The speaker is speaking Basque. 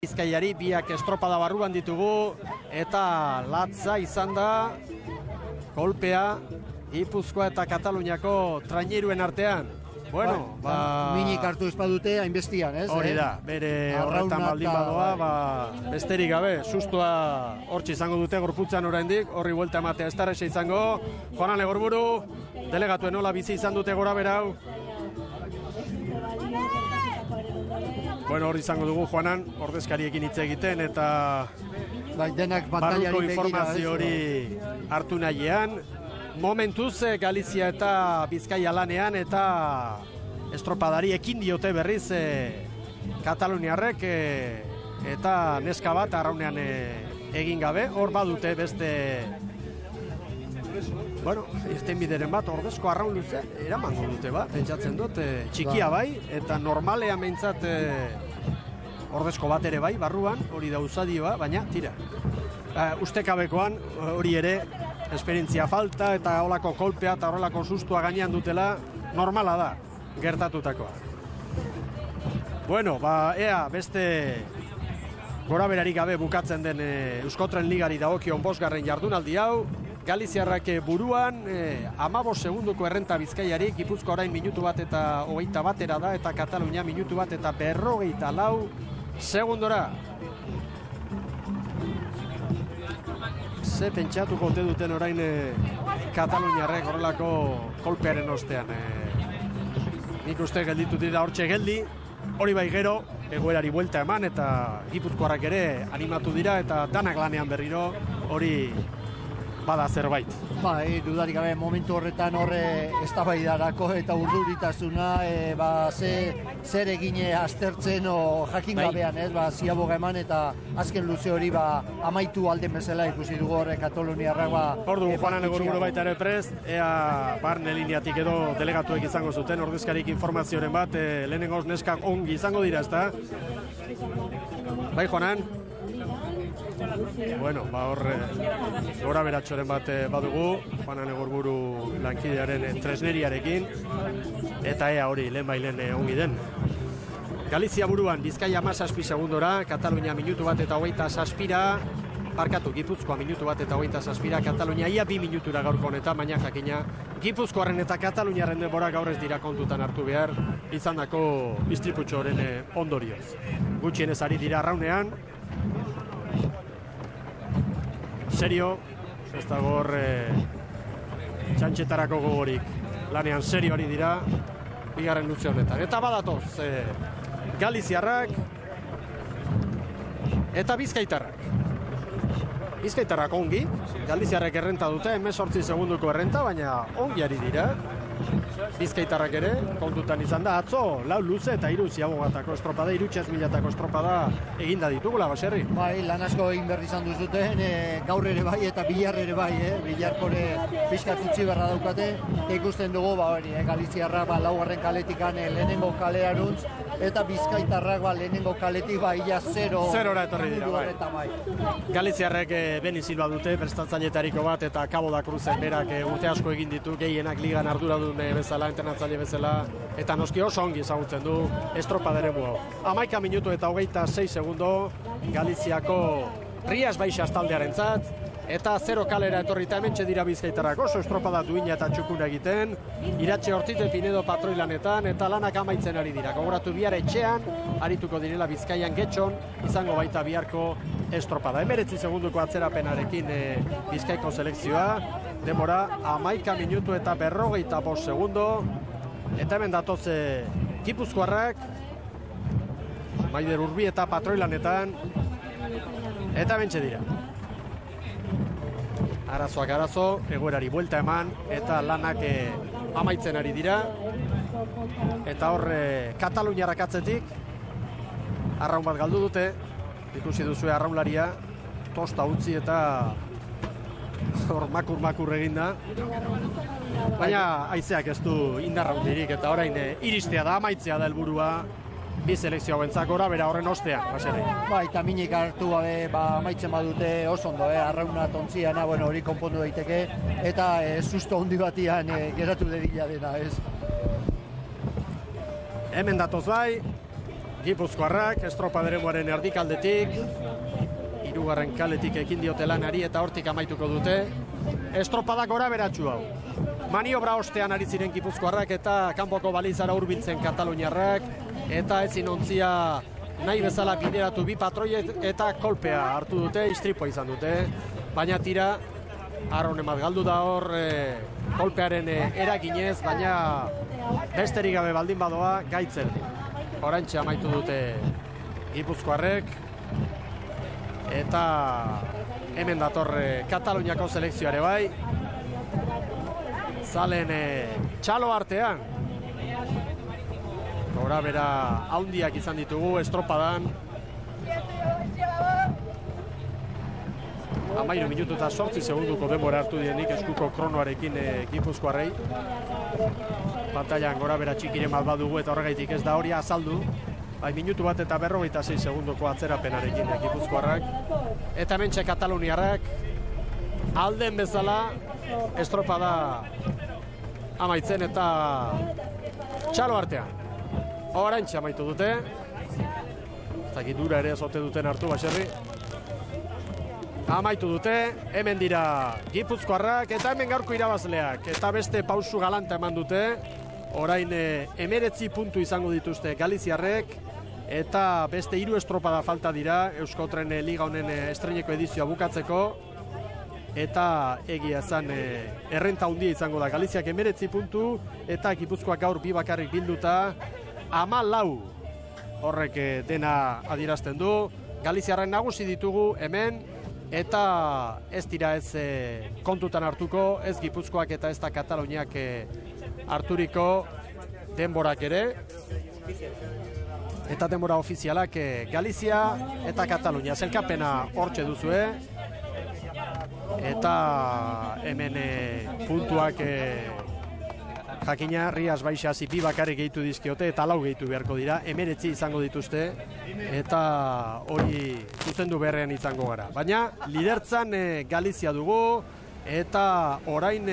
Bizkaiari biak estropada barruan ditugu eta latza izan da kolpea Gipuzkoa eta Kataluniako traineruen artean. Bueno, minik hartu espadute hainbestian, ez? Hori da, bere horretan baldin badoa, besterik gabe, sustua hortxe izango dute gorputzan oraindik, horri buelta ematea ez darresa izango. Juanan Legorburu, delegatuen nola bizi izan dute gora berau. Bueno, hor izango dugu Juanan, ordezkariekin hitz egiten eta barruko informazio hori hartu nahiean. Momentuz Galizia eta Bizkaia lanean eta estropadari ekin diote berriz Kataluniarrek eta neska bat arraunean egin gabe. Hor badute beste, bueno, irten bideren bat, ordezko arraun luze eramango dute bat, pentsatzen dut, txikia bai, eta normalean behintzat ordezko bat ere bai, barruan, hori da usadioa, baina tira. Ustekabekoan hori ere, esperientzia falta eta holako kolpea eta horrelako sustua gainean dutela normala da, gertatutakoa. Bueno, ea beste gora berarik gabe bukatzen den Euskotren Ligari dagokion 5. jardunaldi hau. Galiziarrak buruan 15 segunduko errenta Bizkaiari, Gipuzkoa orain minutu bat eta 21 batera da, eta Katalunia minutu bat eta 54 segundora. Ze pentsatuko ote duten orain Kataluniarrek horrelako kolpearen ostean. Nik uste gelditu dira hortxe geldi, hori bai gero, egoerari buelta eman eta Gipuzkoarrak ere animatu dira eta danak lanean berriro hori bada zerbait. Bai, dudarik gabe momentu horretan horre eztabaidarako eta urduritasuna zer egine aztertzen o jakin gabean, ez? Ziaboga eman eta azken luze hori amaitu alden bezala ikusi dugu horre Kataluniarrak. Hor dugu Juanan Legorburu baita ere prest, ea barne lineatik edo delegatuek izango zuten, ordezkarik informazioren bat, lehenengoz neskak ongi izango dira, ezta? Bai, Juanan? Bueno, horre gora beratxoren bat badugu, Juanan Legorburu lankidearen tresneriarekin, eta ea hori lehen bailen ongi den. Galizia buruan, Bizkaia 17 segundora, Katalunia minutu bat eta 27, barkatu, Gipuzkoa minutu bat eta 27, Katalunia ia 2 minutura gaurko honetan, baina jakina Gipuzkoaren eta Kataluniaren denbora gaur ez dira kontutan hartu behar, izandako istriputxoren ondorioz. Gutxienez ari dira arraunean, serio, ez dago hor txantxetarako gogorik, lanean serio ari dira, bigarren luze honetan. Eta badatoz, Galiziarrak eta Bizkaitarrak. Bizkaitarrak ongi, Galiziarrek errenta dute, 18 segunduko errenta, baina ongi ari dira. Bizkaitarrak ere, kontutan izan da, atzo, 4 luze eta 3 ziabogatako estropada, 3.000 estropada eginda ditugula, Baserri. Bai, lan asko egin berri izan duzuten, gaur ere bai eta Bilar ere bai, Bilarkore pixkat utzi berra daukate, ikusten dugu, Galiziarrak 4. kaletikan lehenengo kaleraruntz, eta Bizkaitarrak lehenengo kaletik ia 0-ra etorri dira, bai. Galiziarrek Beni Silva dute, prestatzailetariko bat, eta Cabo da Cruzen berak urte asko egin ditu, gehienak ligan arduradun bezala, internatzaile bezala, eta noski oso ongi ezagutzen du estropadaren buo. 11 minutu eta 26 segundo, Galiziako Rias Baixas taldearen zat, eta 0 kalera etorrita hementxe dira Bizkaitarrak oso estropada duina eta txukuna egiten, Iratxe Ortite Pinedo patroilanetan, eta lanak amaitzen ari dira. Gogoratu bihar etxean, arituko direla Bizkaian Getxon, izango baita biharko estropada. 19 segunduko atzerapenarekin Bizkaiko selekzioa, demora 11 minutu eta 45 segundo, eta hemen datoz Gipuzkoarrak, Maider Urbi eta patroilanetan, eta bentxe dira. Arazoak arazo, egoerari buelta eman, eta lanak amaitzen ari dira. Eta hor, Kataluniarrak atzetik, arraun bat galdu dute, ikusi duzue arraunlaria, tosta utzi eta hor makur eginda. Baina haizeak ez du indarra hundirik, eta orain iristea da, amaitzea da helburua, bi selekzio hauentzako gora bera horren ostean, Baserri. Eta minik hartu gabe amaitzen badute oso ondo, arrauna tontziana, hori konpondu daiteke, eta susto handi batian geratu dedila dena, ez? Hemen datoz bai, Gipuzkoarrak, estropaderemoaren erdikaldetik, hirugarren kaletik ekin diote lanari eta hortik amaituko dute. Estropadak gora beratxu hau. Maniobra ostean ari ziren Gipuzkoarrak eta kanpoko balizara hurbiltzen Kataluniarrak, eta ezin ontzia nahi bezala bideratu bi patroi eta kolpea hartu dute, istripoa izan dute, baina tira Arron emat galdu da hor kolpearen eraginez, baina besterik gabe baldin badoa gaitzen. Oraintxe amaitu dute Gipuzkoarrek, eta hemen dator Kataluniako selekzioare bai, zalen txalo artean. Gora bera haundiak izan ditugu estropadan. 13 minutu eta 8 segunduko denbora hartu dienik eskuko kronoarekin Gipuzkoarrei. Pantailan gora bera txikiren bat badugu eta horregaitik ez da hori azaldu. Bai, minutu bat eta 46 segunduko atzerapenarekin Gipuzkoarrak. Eta hementxe Kataluniarrak alden bezala estropada amaitzen eta txalo artean. Oraintxe amaitu dute. Zagit dura ere zote duten hartu, baserri. Amaitu dute, hemen dira Gipuzkoarrak eta hemen gaurko irabazleak. Eta beste pausu galanta eman dute. Orain 19 puntu izango dituzte Galiziarrek. Eta beste 3 estropada falta dira Euskotren Liga honen estreineko edizioa bukatzeko. Eta egia ezan errenta handia izango da. Galiziak 19 puntu eta Gipuzkoak gaur bi bakarrik bilduta 14. Horrek dena adierazten du. Galiziarren nagusi ditugu hemen. Eta ez dira ez kontutan hartuko, ez Gipuzkoak eta ez da Kataluniak harturiko denborak ere. Eta denbora ofizialak Galizia eta Katalunia. Zelkapena hortxe duzue. Eta hemen puntuak jakina, Rias Baixasi bi bakarrik gehitu dizkiote eta 4 gehitu beharko dira. 19 izango dituzte eta hori zuzendu beharrean izango gara. Baina lidertzan Galizia dugu eta orain